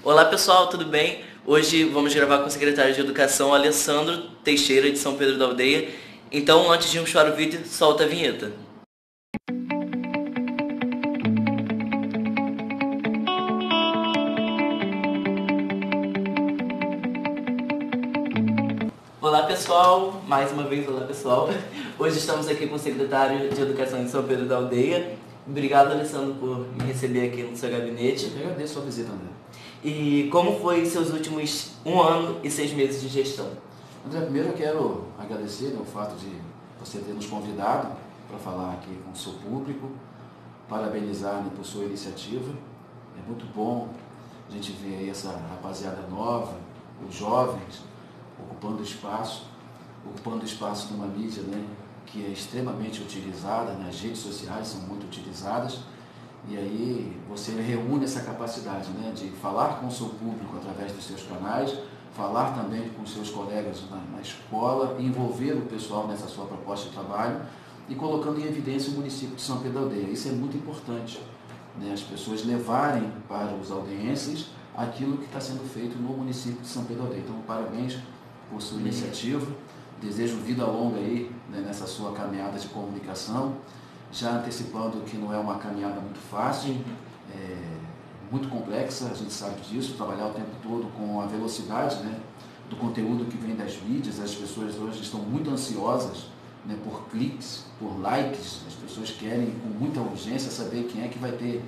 Olá pessoal, tudo bem? Hoje vamos gravar com o secretário de Educação, Alessandro Teixeira, de São Pedro da Aldeia. Então, antes de irmos para o vídeo, solta a vinheta. Olá pessoal, mais uma vez olá pessoal. Hoje estamos aqui com o secretário de Educação de São Pedro da Aldeia. Obrigado, Alessandro, por me receber aqui no seu gabinete. Eu agradeço a sua visita, André. E como foi seus últimos 1 ano e 6 meses de gestão? André, primeiro eu quero agradecer, o fato de você ter nos convidado para falar aqui com o seu público, parabenizar por sua iniciativa. É muito bom a gente ver aí essa rapaziada nova, os jovens, ocupando espaço numa mídia, né, que é extremamente utilizada, né, as redes sociais são muito utilizadas, e aí você reúne essa capacidade, né, de falar com o seu público através dos seus canais, falar também com os seus colegas na escola, envolver o pessoal nessa sua proposta de trabalho e colocando em evidência o município de São Pedro da Aldeia. Isso é muito importante, né, as pessoas levarem para os aldeienses aquilo que está sendo feito no município de São Pedro da Aldeia. Então, parabéns por sua iniciativa, desejo vida longa aí, né, nessa sua caminhada de comunicação, já antecipando que não é uma caminhada muito fácil, muito complexa, a gente sabe disso, trabalhar o tempo todo com a velocidade, né, do conteúdo que vem das mídias. As pessoas hoje estão muito ansiosas, né, por cliques, por likes, as pessoas querem com muita urgência saber quem é que vai ter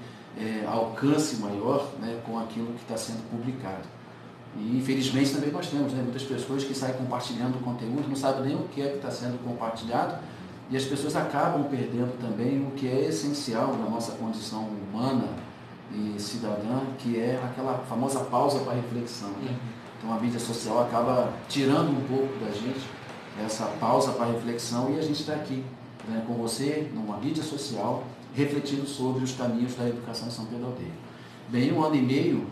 alcance maior, né, com aquilo que está sendo publicado. E infelizmente também nós temos, né, muitas pessoas que saem compartilhando o conteúdo, não sabem nem o que é que está sendo compartilhado, e as pessoas acabam perdendo também o que é essencial na nossa condição humana e cidadã, que é aquela famosa pausa para reflexão. Então a mídia social acaba tirando um pouco da gente essa pausa para reflexão, e a gente está aqui, né, com você numa mídia social, refletindo sobre os caminhos da educação em São Pedro da Aldeia. Bem, 1 ano e meio,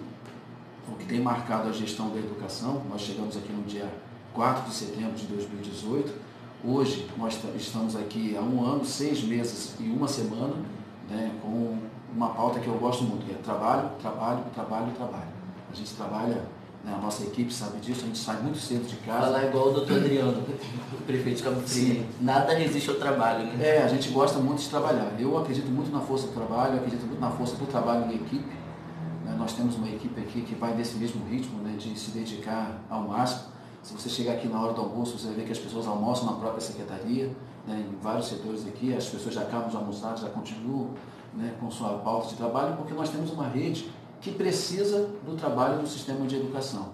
o que tem marcado a gestão da educação, nós chegamos aqui no dia 4 de setembro de 2018, hoje nós estamos aqui há 1 ano, 6 meses e 1 semana, né, com uma pauta que eu gosto muito, que é trabalho, trabalho, trabalho, trabalho. A gente trabalha, né, a nossa equipe sabe disso, a gente sai muito cedo de casa. Falar igual o doutor Adriano, o prefeito de Cabo Frio, nada resiste ao trabalho, né? A gente gosta muito de trabalhar. Eu acredito muito na força do trabalho, eu acredito muito na força do trabalho em equipe. Nós temos uma equipe aqui que vai nesse mesmo ritmo, né, de se dedicar ao máximo. Se você chegar aqui na hora do almoço, você vai ver que as pessoas almoçam na própria secretaria, né, em vários setores aqui. As pessoas já acabam de almoçar, já continuam, né, com sua pauta de trabalho, porque nós temos uma rede que precisa do trabalho do sistema de educação.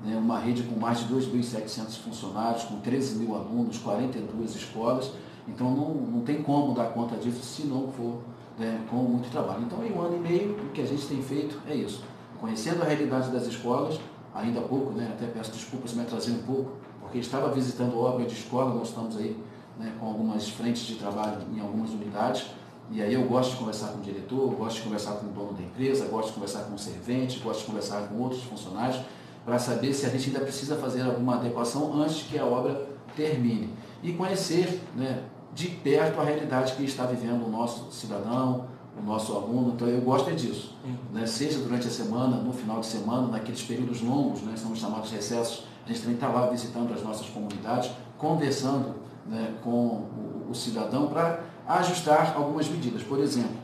Né, uma rede com mais de 2.700 funcionários, com 13 mil alunos, 42 escolas. Então não tem como dar conta disso se não for, né, com muito trabalho. Então, em 1 ano e meio, o que a gente tem feito é isso. Conhecendo a realidade das escolas, ainda há pouco, né, até peço desculpas, me atrasei um pouco, porque estava visitando obra de escola, nós estamos aí, né, com algumas frentes de trabalho em algumas unidades, e aí eu gosto de conversar com o diretor, gosto de conversar com o dono da empresa, gosto de conversar com o servente, gosto de conversar com outros funcionários, para saber se a gente ainda precisa fazer alguma adequação antes que a obra termine. E conhecer, né, de perto a realidade que está vivendo o nosso cidadão, o nosso aluno. Então eu gosto disso, né? Seja durante a semana, no final de semana, naqueles períodos longos, né, são os chamados recessos, a gente também está lá visitando as nossas comunidades, conversando, né, com o cidadão para ajustar algumas medidas. Por exemplo,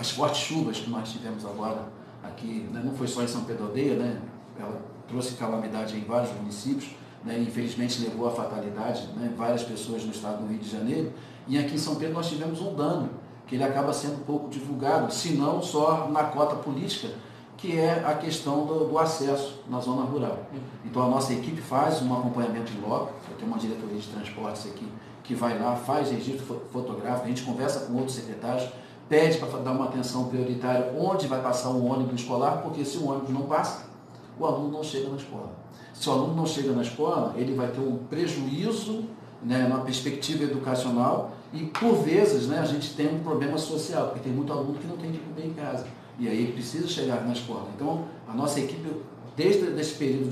as fortes chuvas que nós tivemos agora aqui, né, não foi só em São Pedro da Aldeia, né, ela trouxe calamidade em vários municípios, né, infelizmente levou à fatalidade, né, várias pessoas no estado do Rio de Janeiro, e aqui em São Pedro nós tivemos um dano, que ele acaba sendo pouco divulgado, se não só na cota política, que é a questão do acesso na zona rural. Então a nossa equipe faz um acompanhamento em loco, eu tenho uma diretoria de transportes aqui, que vai lá, faz registro fotográfico, a gente conversa com outros secretários, pede para dar uma atenção prioritária onde vai passar um ônibus escolar, porque se o ônibus não passa, o aluno não chega na escola. Se o aluno não chega na escola, ele vai ter um prejuízo, né, na perspectiva educacional, e por vezes, né, a gente tem um problema social, porque tem muito aluno que não tem que comer em casa, e aí ele precisa chegar na escola. Então a nossa equipe, desde esse período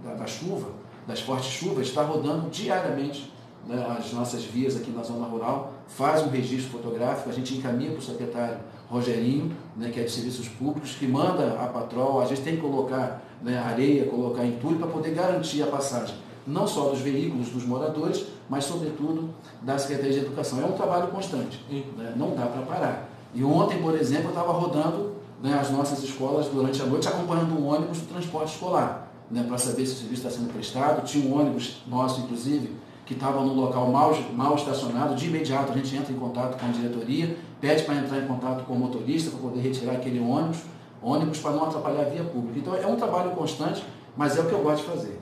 da chuva, das fortes chuvas, está rodando diariamente, né, as nossas vias aqui na zona rural, faz um registro fotográfico, a gente encaminha para o secretário Rogerinho, né, que é de serviços públicos, que manda a patrol, a gente tem que colocar, né, areia, colocar entulho para poder garantir a passagem, não só dos veículos dos moradores, mas sobretudo da Secretaria de Educação. É um trabalho constante, né, não dá para parar. E ontem, por exemplo, eu estava rodando, né, as nossas escolas durante a noite, acompanhando um ônibus do transporte escolar, né, para saber se o serviço está sendo prestado. Tinha um ônibus nosso, inclusive, que estava no local mal estacionado. De imediato a gente entra em contato com a diretoria, pede para entrar em contato com o motorista para poder retirar aquele ônibus para não atrapalhar a via pública. Então é um trabalho constante, mas é o que eu gosto de fazer.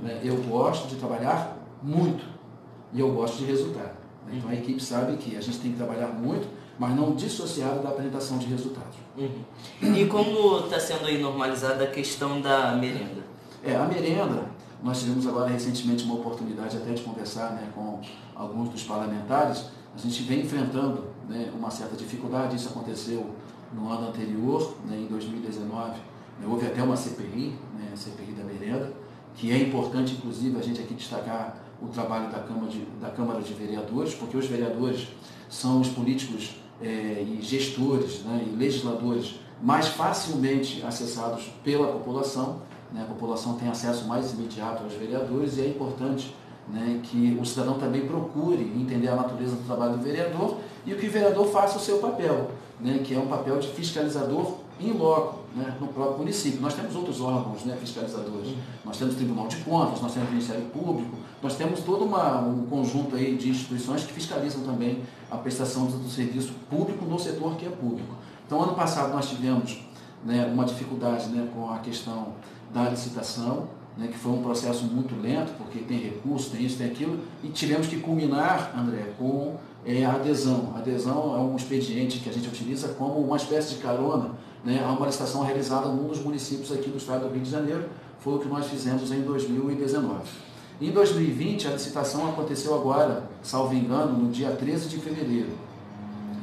Né? Eu gosto de trabalhar muito e eu gosto de resultado. Né? Então a equipe sabe que a gente tem que trabalhar muito, mas não dissociado da apresentação de resultados. E como está sendo aí normalizada a questão da merenda? A merenda, nós tivemos agora recentemente uma oportunidade até de conversar, né, com alguns dos parlamentares. A gente vem enfrentando, né, uma certa dificuldade. Isso aconteceu no ano anterior, né, em 2019. Né, houve até uma CPI, né, a CPI da merenda, que é importante, inclusive, a gente aqui destacar o trabalho da Câmara de Vereadores, porque os vereadores são os políticos e gestores, né, e legisladores mais facilmente acessados pela população. Né, a população tem acesso mais imediato aos vereadores e é importante, né, que o cidadão também procure entender a natureza do trabalho do vereador e o que o vereador faça o seu papel, né, que é um papel de fiscalizador in loco, né, no próprio município. Nós temos outros órgãos, né, fiscalizadores. Nós temos o Tribunal de Contas, nós temos o Ministério Público, nós temos todo um conjunto aí de instituições que fiscalizam também a prestação do serviço público no setor que é público. Então, ano passado nós tivemos, né, uma dificuldade, né, com a questão da licitação, né, que foi um processo muito lento, porque tem recurso, tem isso, tem aquilo, e tivemos que culminar, André, com a adesão. A adesão é um expediente que a gente utiliza como uma espécie de carona, né, a uma licitação realizada num dos municípios aqui do estado do Rio de Janeiro. Foi o que nós fizemos em 2019. Em 2020, a licitação aconteceu agora, salvo engano, no dia 13 de fevereiro.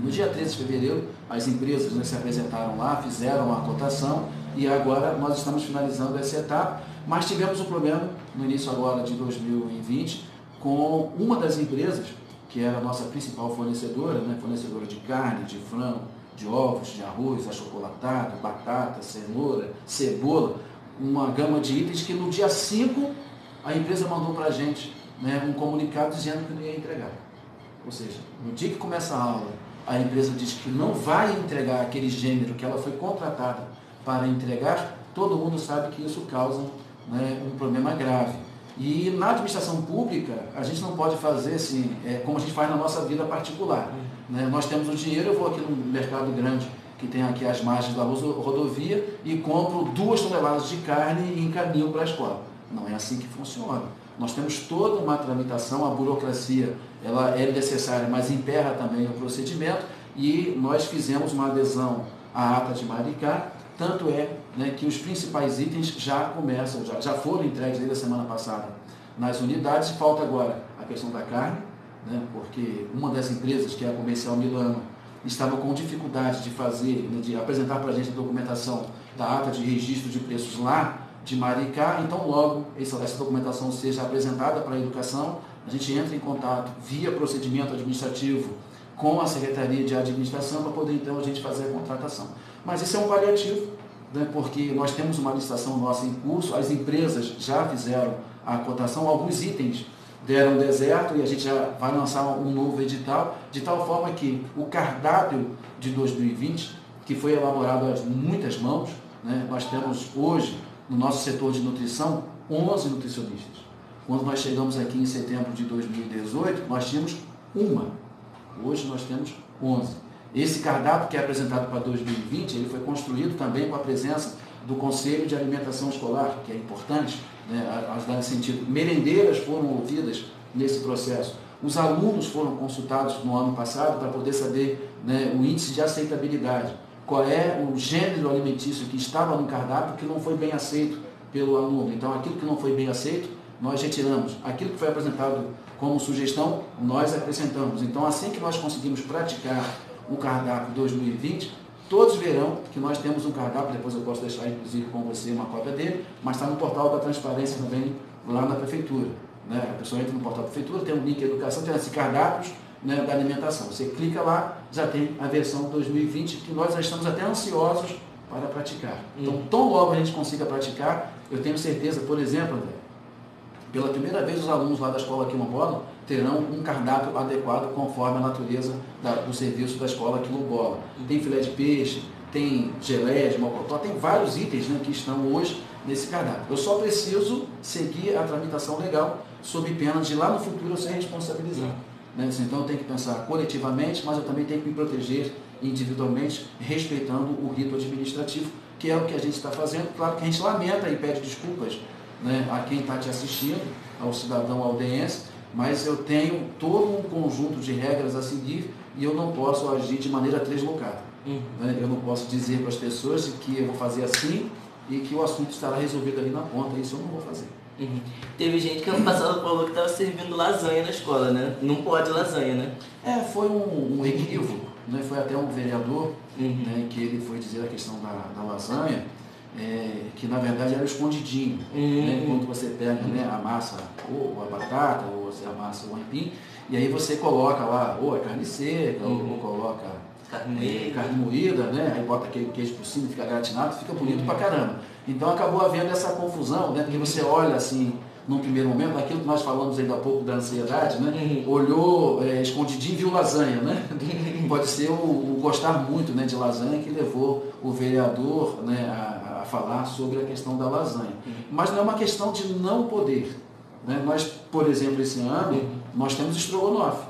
No dia 13 de fevereiro, as empresas, né, se apresentaram lá, fizeram a cotação e agora nós estamos finalizando essa etapa, mas tivemos um problema no início agora de 2020 com uma das empresas, que era a nossa principal fornecedora, né, fornecedora de carne, de frango, de ovos, de arroz, achocolatado, batata, cenoura, cebola, uma gama de itens que no dia 5 a empresa mandou para a gente, né, um comunicado dizendo que não ia entregar. Ou seja, no dia que começa a aula, a empresa diz que não vai entregar aquele gênero que ela foi contratada para entregar. Todo mundo sabe que isso causa, né, um problema grave. E na administração pública, a gente não pode fazer assim, como a gente faz na nossa vida particular. Né? Nós temos o dinheiro, eu vou aqui no mercado grande, que tem aqui as margens da rodovia, e compro 2 toneladas de carne e encaminho para a escola. Não é assim que funciona. Nós temos toda uma tramitação, a burocracia ela é necessária, mas emperra também o procedimento, e nós fizemos uma adesão à ata de Maricá. Tanto é, né, que os principais itens já começam, já foram entregues desde a semana passada nas unidades. Falta agora a questão da carne, né, porque uma das empresas, que é a Comercial Milano, estava com dificuldade de fazer, né, de apresentar para a gente a documentação da ata de registro de preços lá de Maricá. Então, logo essa documentação seja apresentada para a educação, a gente entra em contato via procedimento administrativo com a Secretaria de Administração para poder então a gente fazer a contratação. Mas isso é um paliativo, né, porque nós temos uma licitação nossa em curso, as empresas já fizeram a cotação, alguns itens deram deserto e a gente já vai lançar um novo edital, de tal forma que o cardápio de 2020, que foi elaborado a muitas mãos, né, nós temos hoje no nosso setor de nutrição 11 nutricionistas. Quando nós chegamos aqui em setembro de 2018, nós tínhamos uma. Hoje nós temos 11. Esse cardápio que é apresentado para 2020, ele foi construído também com a presença do Conselho de Alimentação Escolar, que é importante, né, ajudar nesse sentido. Merendeiras foram ouvidas nesse processo. Os alunos foram consultados no ano passado para poder saber, né, o índice de aceitabilidade. Qual é o gênero alimentício que estava no cardápio que não foi bem aceito pelo aluno. Então, aquilo que não foi bem aceito, nós retiramos. Aquilo que foi apresentado como sugestão, nós acrescentamos. Então, assim que nós conseguimos praticar o cardápio 2020, todos verão que nós temos um cardápio, depois eu posso deixar inclusive com você uma cópia dele, mas está no portal da transparência também lá na prefeitura. Né? A pessoa entra no portal da prefeitura, tem um link educação, tem esses cardápios né, da alimentação. Você clica lá, já tem a versão 2020, que nós já estamos até ansiosos para praticar. Então, tão logo a gente consiga praticar, eu tenho certeza, por exemplo, André, pela primeira vez os alunos lá da escola Quilombola terão um cardápio adequado conforme a natureza do serviço da escola Quilombola. Tem filé de peixe, tem geleia de mocotó, tem vários itens, né, que estão hoje nesse cardápio. Eu só preciso seguir a tramitação legal, sob pena de lá no futuro eu ser responsabilizado. Né? Então eu tenho que pensar coletivamente, mas eu também tenho que me proteger individualmente, respeitando o rito administrativo, que é o que a gente está fazendo. Claro que a gente lamenta e pede desculpas, né, a quem está te assistindo, ao cidadão aldense, mas eu tenho todo um conjunto de regras a seguir e eu não posso agir de maneira deslocada. Né? Eu não posso dizer para as pessoas que eu vou fazer assim e que o assunto estará resolvido ali na ponta, isso eu não vou fazer. Teve gente que ano passado falou que estava servindo lasanha na escola, né? Não pode lasanha, né? Foi um equívoco, né? Foi até um vereador, né, que ele foi dizer a questão da lasanha, que na verdade era o escondidinho, né? Quando você pega, né, a massa, ou a batata, ou você amassa o aipim, e aí você coloca lá, ou a carne seca, ou coloca carne moída, né? Aí bota aquele queijo por cima, fica gratinado, fica bonito pra caramba. Então acabou havendo essa confusão, né? Porque você olha assim, num primeiro momento, aquilo que nós falamos ainda há pouco da ansiedade, né? Olhou escondidinho e viu lasanha, né? Pode ser o gostar muito, né, de lasanha que levou o vereador, né, a falar sobre a questão da lasanha. Mas não é uma questão de não poder. Né? Nós, por exemplo, esse ano, nós temos estrogonofe.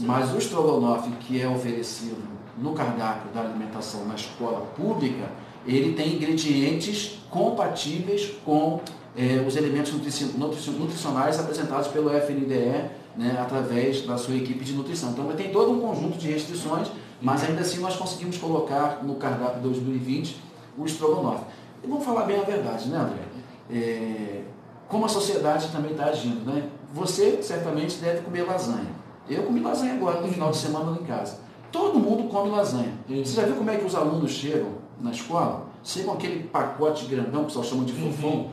Mas o estrogonofe que é oferecido no cardápio da alimentação na escola pública, ele tem ingredientes compatíveis com os elementos nutricionais apresentados pelo FNDE, né, através da sua equipe de nutrição. Então, tem todo um conjunto de restrições, mas ainda assim nós conseguimos colocar no cardápio 2020 o estrogonofe. E vamos falar bem a verdade, né, André? Como a sociedade também está agindo, né? Você certamente deve comer lasanha. Eu comi lasanha agora, no final de semana lá em casa. Todo mundo come lasanha. Você já viu como é que os alunos chegam na escola? Chegam aquele pacote grandão, que o pessoal chama de fofão,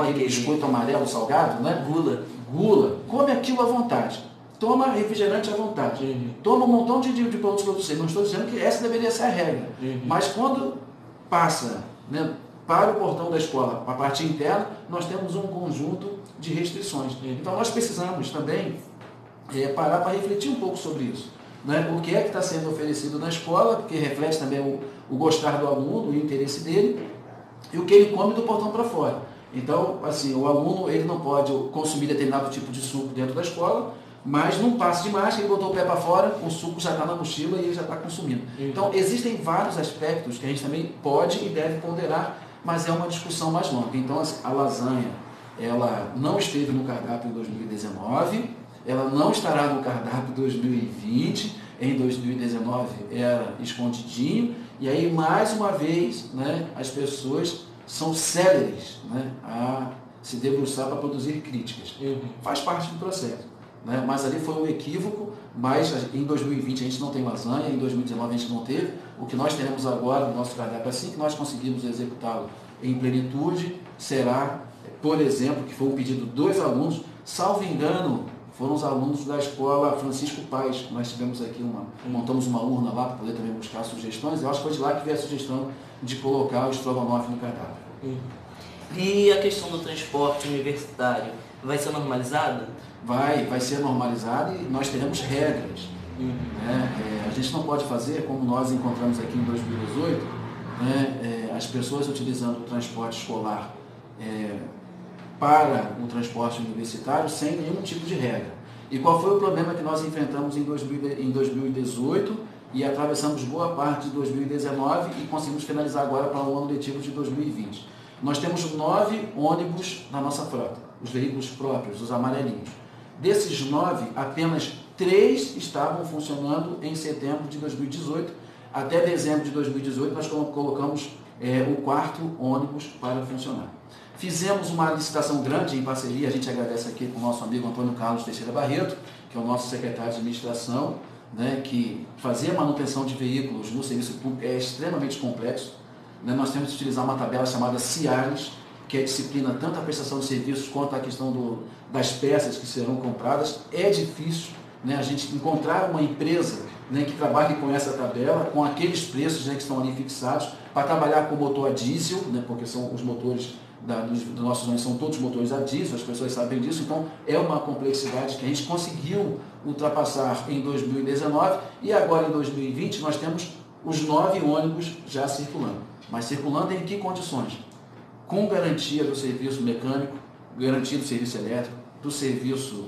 aquele biscoito amarelo salgado, né? Gula. Come aquilo à vontade. Toma refrigerante à vontade. Toma um montão de produtos para você. Não estou dizendo que essa deveria ser a regra. Mas quando passa, né, para o portão da escola, para a parte interna, nós temos um conjunto de restrições. Então nós precisamos também parar para refletir um pouco sobre isso. Né? O que é que está sendo oferecido na escola, porque reflete também o gostar do aluno, o interesse dele, e o que ele come do portão para fora. Então, assim, o aluno ele não pode consumir determinado tipo de suco dentro da escola, mas num passe de mágica, ele botou o pé para fora, o suco já está na mochila e ele já está consumindo. Então, existem vários aspectos que a gente também pode e deve ponderar, mas é uma discussão mais longa. Então, assim, a lasanha, ela não esteve no cardápio em 2019, ela não estará no cardápio 2020, em 2019 era escondidinho, e aí mais uma vez, né, as pessoas são céleres, né, a se debruçar para produzir críticas. Faz parte do processo. Né, mas ali foi um equívoco, mas em 2020 a gente não tem lasanha, em 2019 a gente não teve. O que nós teremos agora no nosso cardápio, assim que nós conseguirmos executá-lo em plenitude, será, por exemplo, que foi um pedido dos alunos, salvo engano, foram os alunos da escola Francisco Paz. Nós tivemos aqui montamos uma urna lá para poder também buscar sugestões. Eu acho que foi de lá que veio a sugestão de colocar o estrogonofe no cardápio. E a questão do transporte universitário vai ser normalizada? Vai ser normalizada e nós teremos regras. Né? A gente não pode fazer como nós encontramos aqui em 2018, né? As pessoas utilizando o transporte escolar para o transporte universitário sem nenhum tipo de regra. E qual foi o problema que nós enfrentamos em 2018 e atravessamos boa parte de 2019 e conseguimos finalizar agora para o ano letivo de 2020? Nós temos 9 ônibus na nossa frota, os veículos próprios, os amarelinhos. Desses 9, apenas 3 estavam funcionando em setembro de 2018. Até dezembro de 2018 nós colocamos o 4º ônibus para funcionar. Fizemos uma licitação grande em parceria, a gente agradece aqui com o nosso amigo Antônio Carlos Teixeira Barreto, que é o nosso secretário de administração, né, que fazer a manutenção de veículos no serviço público é extremamente complexo. Né? Nós temos que utilizar uma tabela chamada CIARES, que disciplina tanto a prestação de serviços quanto a questão das peças que serão compradas. É difícil, né, a gente encontrar uma empresa, né, que trabalhe com essa tabela, com aqueles preços, né, que estão ali fixados, para trabalhar com motor a diesel, né, porque são os motores dos nossos ônibus são todos motores a diesel, as pessoas sabem disso, então é uma complexidade que a gente conseguiu ultrapassar em 2019 e agora em 2020 nós temos os 9 ônibus já circulando. Mas circulando em que condições? Com garantia do serviço mecânico, garantia do serviço elétrico, do serviço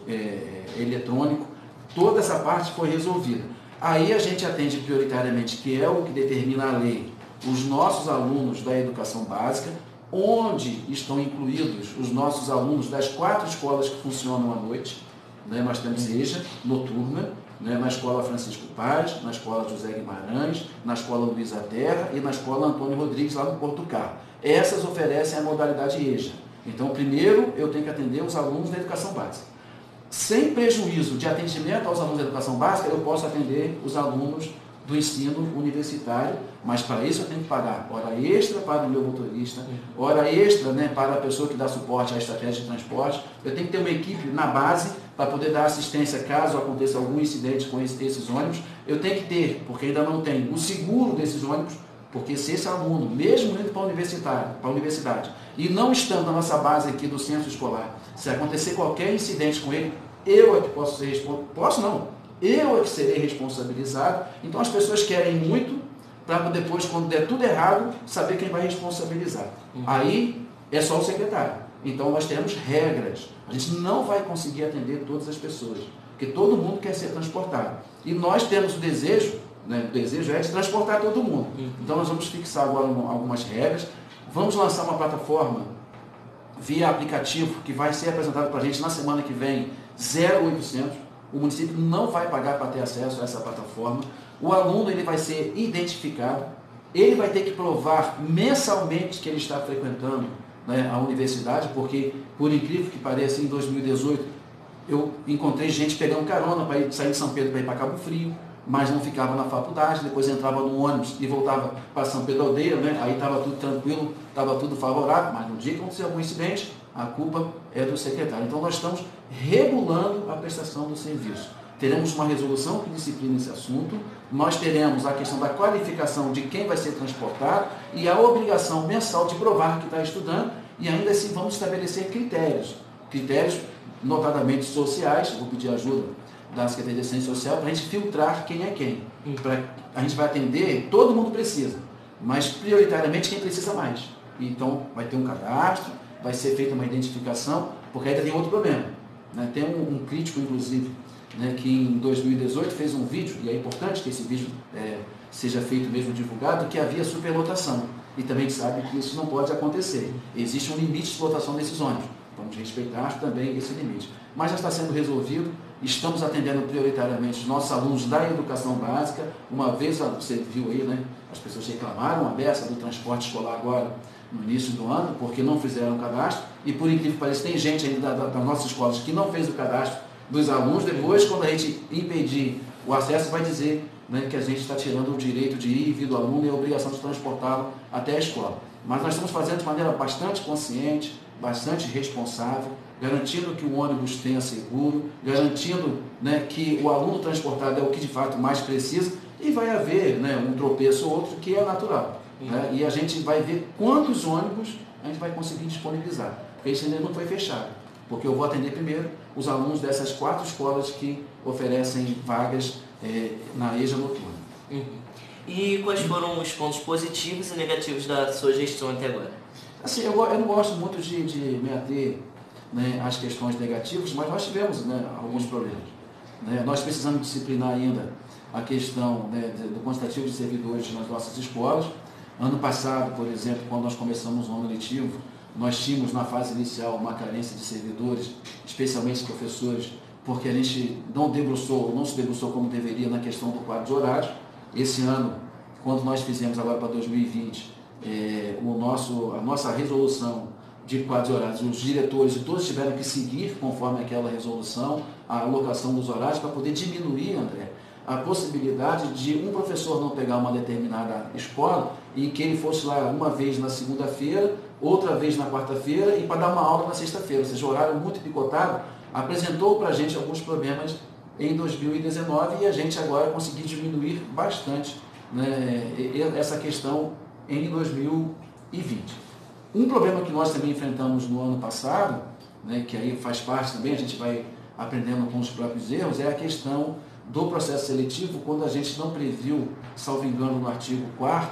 eletrônico, toda essa parte foi resolvida. Aí a gente atende prioritariamente, que é o que determina a lei, os nossos alunos da educação básica, onde estão incluídos os nossos alunos das 4 escolas que funcionam à noite, né? Nós temos EJA noturna, né? Na Escola Francisco Paz, na Escola José Guimarães, na Escola Luísa Terra e na Escola Antônio Rodrigues, lá no Porto Carro. Essas oferecem a modalidade EJA. Então, primeiro, eu tenho que atender os alunos da educação básica. Sem prejuízo de atendimento aos alunos da educação básica, eu posso atender os alunos do ensino universitário, mas para isso eu tenho que pagar hora extra para o meu motorista, hora extra, né, para a pessoa que dá suporte à estratégia de transporte. Eu tenho que ter uma equipe na base para poder dar assistência caso aconteça algum incidente com esses ônibus. Eu tenho que ter, porque ainda não tem, o seguro desses ônibus, porque se esse aluno, mesmo indo para a universidade, e não estando na nossa base aqui do centro escolar, se acontecer qualquer incidente com ele, eu é que posso ser responsável. Posso não. Eu é que serei responsabilizado. Então as pessoas querem muito para depois, quando der tudo errado, saber quem vai responsabilizar. Aí é só o secretário. Então nós temos regras. A gente não vai conseguir atender todas as pessoas, porque todo mundo quer ser transportado. E nós temos o desejo, né, o desejo é de transportar todo mundo. Então nós vamos fixar agora algumas regras. Vamos lançar uma plataforma via aplicativo que vai ser apresentado para a gente na semana que vem, 0800. O município não vai pagar para ter acesso a essa plataforma. O aluno ele vai ser identificado. Ele vai ter que provar mensalmente que ele está frequentando, né, a universidade, porque, por incrível que pareça, em 2018, eu encontrei gente pegando carona para sair de São Pedro para ir para Cabo Frio, mas não ficava na faculdade, depois entrava no ônibus e voltava para São Pedro Aldeia, né? Aí estava tudo tranquilo, estava tudo favorável, mas no dia que acontecer algum incidente, a culpa é do secretário. Então nós estamos regulando a prestação do serviço. Teremos uma resolução que disciplina esse assunto, nós teremos a questão da qualificação de quem vai ser transportado e a obrigação mensal de provar que está estudando, e ainda assim vamos estabelecer critérios notadamente sociais. Vou pedir ajuda da Secretaria de Assistência Social para a gente filtrar quem é quem. A gente vai atender, todo mundo precisa, mas prioritariamente quem precisa mais. Então vai ter um cadastro, vai ser feita uma identificação, porque ainda tem outro problema, né? Tem um crítico, inclusive, né, que em 2018 fez um vídeo, e é importante que esse vídeo seja feito mesmo divulgado, que havia superlotação. E também sabe que isso não pode acontecer. Existe um limite de lotação desses ônibus. Vamos respeitar também esse limite. Mas já está sendo resolvido, estamos atendendo prioritariamente os nossos alunos da educação básica. Uma vez, você viu aí, né, as pessoas reclamaram a beça do transporte escolar agora, no início do ano, porque não fizeram o cadastro, e por incrível que pareça, tem gente ainda das nossas escolas que não fez o cadastro dos alunos. Depois, quando a gente impedir o acesso, vai dizer, né, que a gente está tirando o direito de ir e vir do aluno e a obrigação de transportá-lo até a escola. Mas nós estamos fazendo de maneira bastante consciente, bastante responsável, garantindo que o ônibus tenha seguro, garantindo, né, que o aluno transportado é o que de fato mais precisa, e vai haver, né, um tropeço ou outro que é natural. Né, e a gente vai ver quantos ônibus a gente vai conseguir disponibilizar, porque isso ainda não foi fechado, porque eu vou atender primeiro os alunos dessas 4 escolas que oferecem vagas na EJA noturna. E quais foram os pontos positivos e negativos da sua gestão até agora? Assim, eu não gosto muito de me ater, né, às questões negativas, mas nós tivemos, né, alguns problemas. Né? Nós precisamos disciplinar ainda a questão, né, do quantitativo de servidores nas nossas escolas. Ano passado, por exemplo, quando nós começamos o ano letivo, nós tínhamos na fase inicial uma carência de servidores, especialmente professores, porque a gente não se debruçou como deveria na questão do quadro de horário. Esse ano, quando nós fizemos agora para 2020, a nossa resolução de quadros de horários, os diretores e todos tiveram que seguir conforme aquela resolução, a alocação dos horários, para poder diminuir, André, a possibilidade de um professor não pegar uma determinada escola e que ele fosse lá uma vez na segunda-feira, outra vez na quarta-feira e para dar uma aula na sexta-feira. Ou seja, o horário muito picotado apresentou para a gente alguns problemas em 2019 e a gente agora conseguiu diminuir bastante, né, essa questão em 2020. Um problema que nós também enfrentamos no ano passado, né, que aí faz parte também, a gente vai aprendendo com os próprios erros, é a questão do processo seletivo, quando a gente não previu, salvo engano, no artigo 4º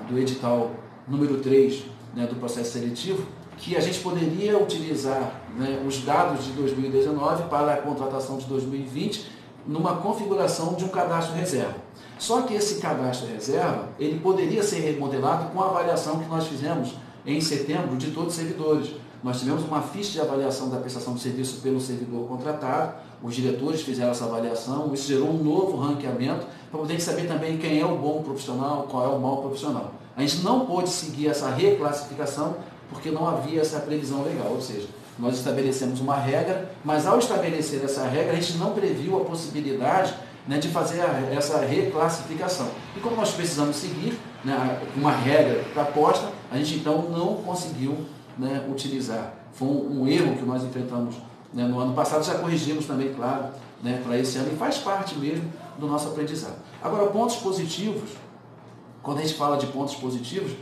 do edital número 3, né, do processo seletivo, que a gente poderia utilizar, né, os dados de 2019 para a contratação de 2020 numa configuração de um cadastro reserva. Só que esse cadastro reserva, ele poderia ser remodelado com a avaliação que nós fizemos em setembro de todos os servidores. Nós tivemos uma ficha de avaliação da prestação de serviço pelo servidor contratado, os diretores fizeram essa avaliação, isso gerou um novo ranqueamento, para poder saber também quem é o bom profissional, qual é o mau profissional. A gente não pôde seguir essa reclassificação, porque não havia essa previsão legal, ou seja, nós estabelecemos uma regra, mas ao estabelecer essa regra, a gente não previu a possibilidade, né, de fazer essa reclassificação. E como nós precisamos seguir, né, uma regra proposta, a gente então não conseguiu, né, utilizar. Foi um erro que nós enfrentamos, né, no ano passado, já corrigimos também, claro, né, para esse ano, e faz parte mesmo do nosso aprendizado. Agora, pontos positivos, quando a gente fala de pontos positivos,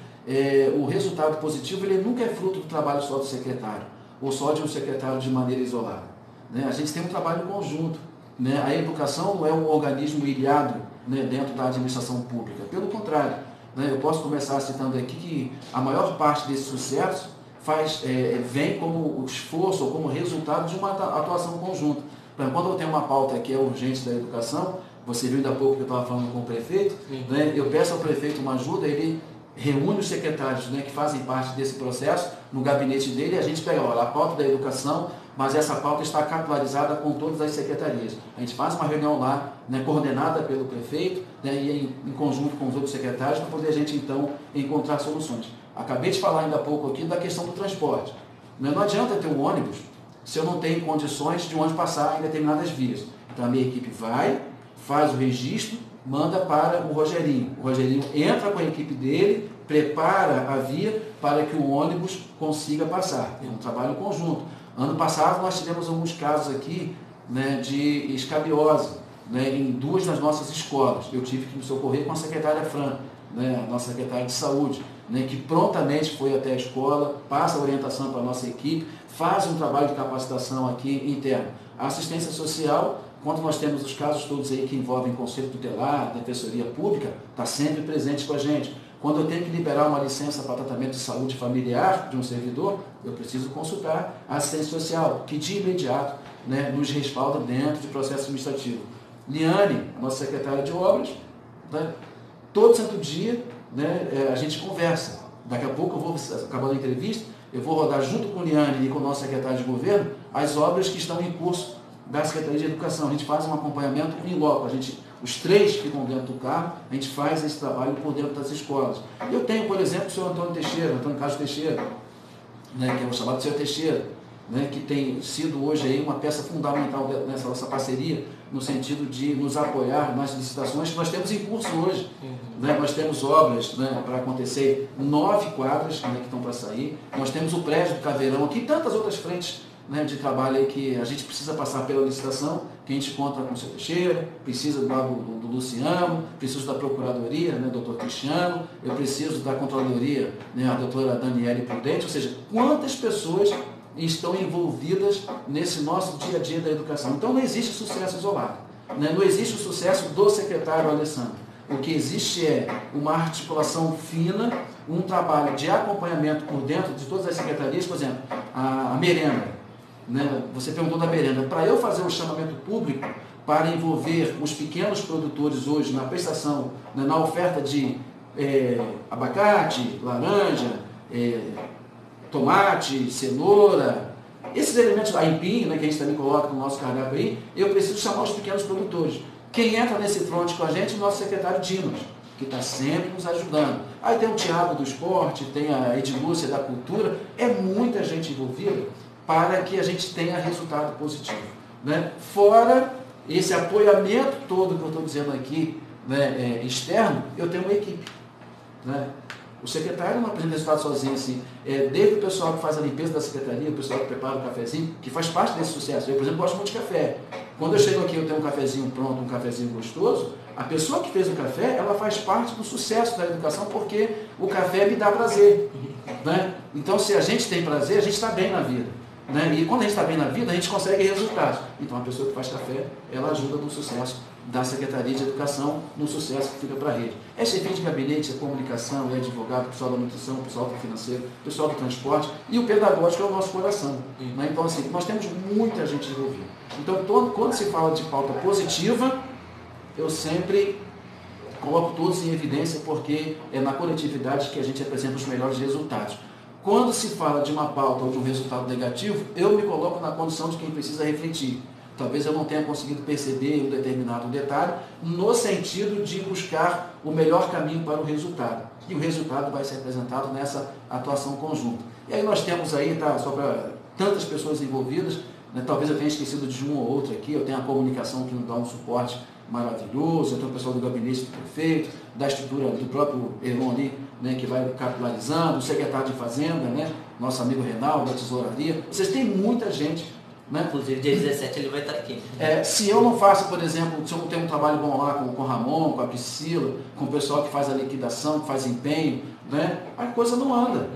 o resultado positivo ele nunca é fruto do trabalho só do secretário, ou só de um secretário de maneira isolada. Né? A gente tem um trabalho conjunto. Né? A educação não é um organismo ilhado, né, dentro da administração pública. Pelo contrário, né, eu posso começar citando aqui que a maior parte desse sucesso vem como esforço ou como resultado de uma atuação conjunta. Quando eu tenho uma pauta que é urgente da educação, você viu ainda há pouco que eu estava falando com o prefeito, né, eu peço ao prefeito uma ajuda, ele reúne os secretários, né, que fazem parte desse processo no gabinete dele, e a gente pega, olha, a pauta da educação, mas essa pauta está capitalizada com todas as secretarias. A gente faz uma reunião lá, né, coordenada pelo prefeito, né, e em conjunto com os outros secretários, para poder a gente então encontrar soluções. Acabei de falar ainda há pouco aqui da questão do transporte. Não adianta ter um ônibus se eu não tenho condições de um ônibus passar em determinadas vias. Então a minha equipe vai, faz o registro, manda para o Rogerinho. O Rogerinho entra com a equipe dele, prepara a via para que o ônibus consiga passar. É um trabalho conjunto. Ano passado nós tivemos alguns casos aqui, né, de escabiose, né, em 2 das nossas escolas. Eu tive que me socorrer com a secretária Fran, né, a nossa secretária de saúde, né, que prontamente foi até a escola, passa a orientação para a nossa equipe, faz um trabalho de capacitação aqui interno. A assistência social, quando nós temos os casos todos aí que envolvem conselho tutelar, defensoria pública, está sempre presente com a gente. Quando eu tenho que liberar uma licença para tratamento de saúde familiar de um servidor, eu preciso consultar a assistência social, que de imediato, né, nos respalda dentro de processo administrativo. Liane, a nossa secretária de obras, né, todo santo dia, né, a gente conversa. Daqui a pouco eu vou, acabando a entrevista, eu vou rodar junto com Liane e com o nosso secretário de governo as obras que estão em curso da Secretaria de Educação. A gente faz um acompanhamento em loco. Os 3 ficam dentro do carro, a gente faz esse trabalho por dentro das escolas. Eu tenho, por exemplo, o senhor Antônio Carlos Teixeira, né, que é o chamado senhor Teixeira, né, que tem sido hoje aí uma peça fundamental nessa nossa parceria, no sentido de nos apoiar nas licitações que nós temos em curso hoje. Né, nós temos obras, né, para acontecer, 9 quadras, né, que estão para sair, nós temos o prédio do Caveirão aqui e tantas outras frentes, né, de trabalho aí que a gente precisa passar pela licitação, que a gente conta com o seu Teixeira, precisa do Luciano, preciso da Procuradoria, né, doutor Cristiano, eu preciso da Controladoria, né, a doutora Daniele Prudente, ou seja, quantas pessoas estão envolvidas nesse nosso dia a dia da educação. Então não existe sucesso isolado, né, não existe o sucesso do secretário Alessandro. O que existe é uma articulação fina, um trabalho de acompanhamento por dentro de todas as secretarias, por exemplo, a merenda. Né? Você perguntou da merenda. Para eu fazer um chamamento público para envolver os pequenos produtores hoje na prestação, né, na oferta de abacate, laranja, tomate, cenoura, esses elementos, aipim, né, que a gente também coloca no nosso cardápio aí, eu preciso chamar os pequenos produtores. Quem entra nesse fronte com a gente é o nosso secretário Dimas, que está sempre nos ajudando. Aí tem o Tiago do Esporte, tem a Edilúcia da Cultura, é muita gente envolvida para que a gente tenha resultado positivo. Né? Fora esse apoiamento todo que eu estou dizendo aqui, né, externo, eu tenho uma equipe. Né? O secretário não apresenta resultado sozinho, assim. Desde o pessoal que faz a limpeza da secretaria, o pessoal que prepara o cafezinho, que faz parte desse sucesso. Eu, por exemplo, gosto muito de café. Quando eu chego aqui, eu tenho um cafezinho pronto, um cafezinho gostoso, a pessoa que fez o café, ela faz parte do sucesso da educação, porque o café me dá prazer. Né? Então, se a gente tem prazer, a gente está bem na vida. Né? E quando a gente está bem na vida, a gente consegue resultados. Então, a pessoa que faz café, ela ajuda no sucesso da Secretaria de Educação, no sucesso que fica para a rede. É chefe de gabinete, é comunicação, é advogado, pessoal da nutrição, pessoal do financeiro, pessoal do transporte, e o pedagógico é o nosso coração. Né? Então, assim, nós temos muita gente envolvida. Então, quando se fala de pauta positiva, eu sempre coloco todos em evidência, porque é na coletividade que a gente apresenta os melhores resultados. Quando se fala de uma pauta ou de um resultado negativo, eu me coloco na condição de quem precisa refletir. Talvez eu não tenha conseguido perceber um determinado detalhe, no sentido de buscar o melhor caminho para o resultado. E o resultado vai ser apresentado nessa atuação conjunta. E aí nós temos aí, tá, só para tantas pessoas envolvidas, né, talvez eu tenha esquecido de um ou outro aqui, eu tenho a comunicação que nos dá um suporte maravilhoso, eu tenho o pessoal do gabinete do prefeito, da estrutura do próprio Elon ali, né, que vai capitalizando, o secretário de Fazenda, né, nosso amigo Renaldo, da tesouraria. Vocês têm muita gente. Né? Inclusive, dia 17 ele vai estar aqui. Se eu não faço, por exemplo, se eu não tenho um trabalho bom lá com o Ramon, com a Priscila, com o pessoal que faz a liquidação, que faz empenho, né? A coisa não anda.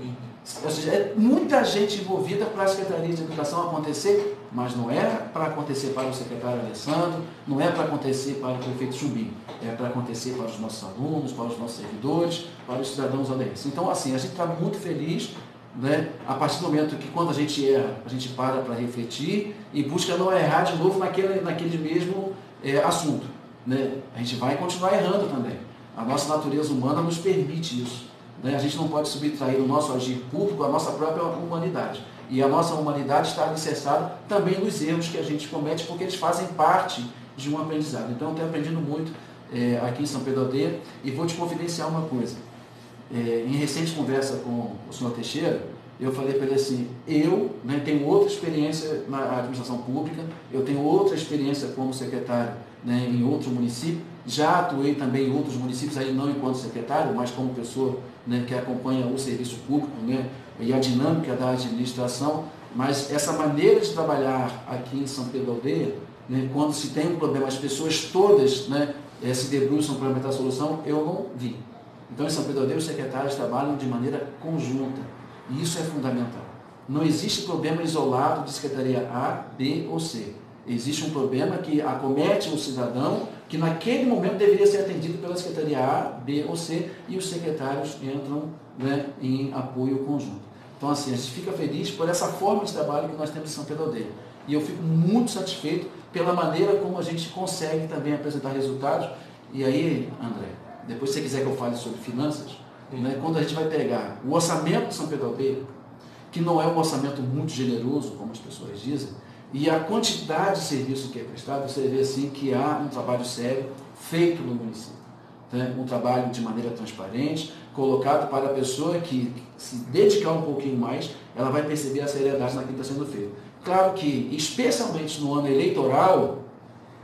Ou seja, é muita gente envolvida para a Secretaria de Educação acontecer, mas não é para acontecer para o secretário Alessandro, não é para acontecer para o prefeito Chumbinho, é para acontecer para os nossos alunos, para os nossos servidores, para os cidadãos aleenses. Então, assim, a gente está muito feliz, né? A partir do momento que, quando a gente erra, a gente para refletir e busca não errar de novo naquele mesmo assunto. Né? A gente vai continuar errando também. A nossa natureza humana nos permite isso. Né? A gente não pode subtrair o nosso agir público à nossa própria humanidade. E a nossa humanidade está alicerçada também nos erros que a gente comete, porque eles fazem parte de um aprendizado. Então, eu tenho aprendido muito aqui em São Pedro Aldeia, e vou te confidenciar uma coisa. Em recente conversa com o senhor Teixeira, eu falei para ele assim, eu, né, tenho outra experiência na administração pública, eu tenho outra experiência como secretário, né, em outro município, já atuei também em outros municípios, aí não enquanto secretário, mas como pessoa, né, que acompanha o serviço público, né, e a dinâmica da administração, mas essa maneira de trabalhar aqui em São Pedro Aldeia, né, quando se tem um problema, as pessoas todas, né, se debruçam para implementar a solução, eu não vi. Então, em São Pedro Aldeia, os secretários trabalham de maneira conjunta. E isso é fundamental. Não existe problema isolado de secretaria A, B ou C. Existe um problema que acomete o cidadão, que naquele momento deveria ser atendido pela secretaria A, B ou C, e os secretários entram, né, em apoio conjunto. Então, assim, a gente fica feliz por essa forma de trabalho que nós temos em São Pedro Aldeia. E eu fico muito satisfeito pela maneira como a gente consegue também apresentar resultados. E aí, André, depois, se você quiser que eu fale sobre finanças, né, quando a gente vai pegar o orçamento de São Pedro Aldeia, que não é um orçamento muito generoso, como as pessoas dizem, e a quantidade de serviço que é prestado, você vê assim que há um trabalho sério feito no município. Né, um trabalho de maneira transparente, colocado para a pessoa que se dedicar um pouquinho mais, ela vai perceber a seriedade naquilo que está sendo feito. Claro que, especialmente no ano eleitoral,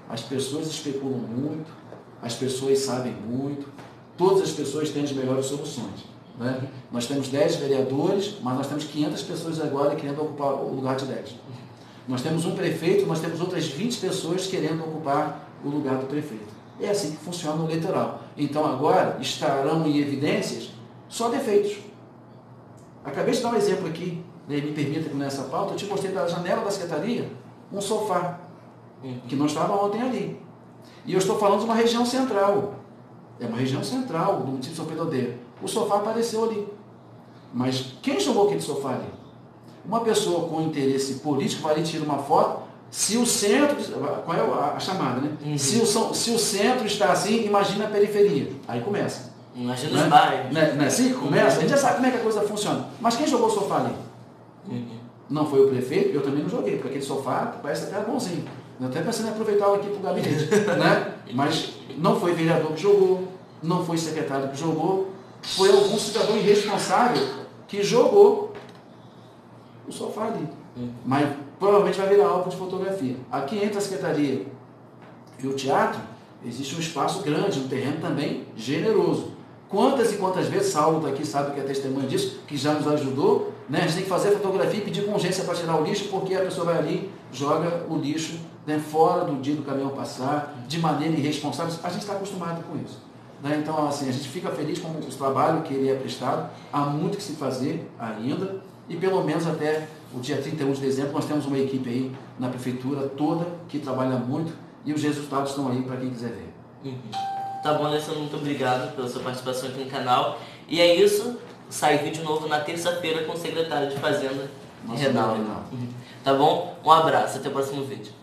as pessoas especulam muito, as pessoas sabem muito, todas as pessoas têm as melhores soluções. Né? Nós temos 10 vereadores, mas nós temos 500 pessoas agora querendo ocupar o lugar de 10. Nós temos um prefeito, nós temos outras 20 pessoas querendo ocupar o lugar do prefeito. É assim que funciona o eleitoral. Então agora estarão em evidências só defeitos. Acabei de dar um exemplo aqui, né? Me permita que nessa pauta, eu te mostrei da janela da secretaria um sofá, que não estava ontem ali. E eu estou falando de uma região central. É uma região central do município de São Pedro Aldeia. O sofá apareceu ali. Mas quem jogou aquele sofá ali? Uma pessoa com interesse político vai ali tirar uma foto. Se o centro, qual é a chamada, né? Uhum. Se o centro está assim, imagina a periferia. Aí começa. Imagina os bairros. Não é assim que começa? A gente já sabe como é que a coisa funciona. Mas quem jogou o sofá ali? Não foi o prefeito, eu também não joguei, porque aquele sofá parece até bonzinho. Eu até pensando em aproveitar aqui para o gabinete. Né? Mas não foi vereador que jogou, não foi secretário que jogou, foi algum cidadão irresponsável que jogou o sofá ali. Mas provavelmente vai virar álbum de fotografia. Aqui entre a secretaria e o teatro, existe um espaço grande, um terreno também generoso. Quantas e quantas vezes, Saulo está aqui, sabe que é testemunha disso, que já nos ajudou, né? A gente tem que fazer a fotografia e pedir com urgência para tirar o lixo, porque a pessoa vai ali, joga o lixo, né, fora do dia do caminhão passar, de maneira irresponsável. A gente está acostumado com isso. Né? Então, assim, a gente fica feliz com o trabalho que ele é prestado, há muito que se fazer ainda, e pelo menos até o dia 31 de dezembro nós temos uma equipe aí na prefeitura toda que trabalha muito, e os resultados estão aí para quem quiser ver. Tá bom, Alessandro, muito obrigado pela sua participação aqui no canal. E é isso, sai vídeo novo na terça-feira com o secretário de Fazenda, Reinaldo. Tá bom? Um abraço, até o próximo vídeo.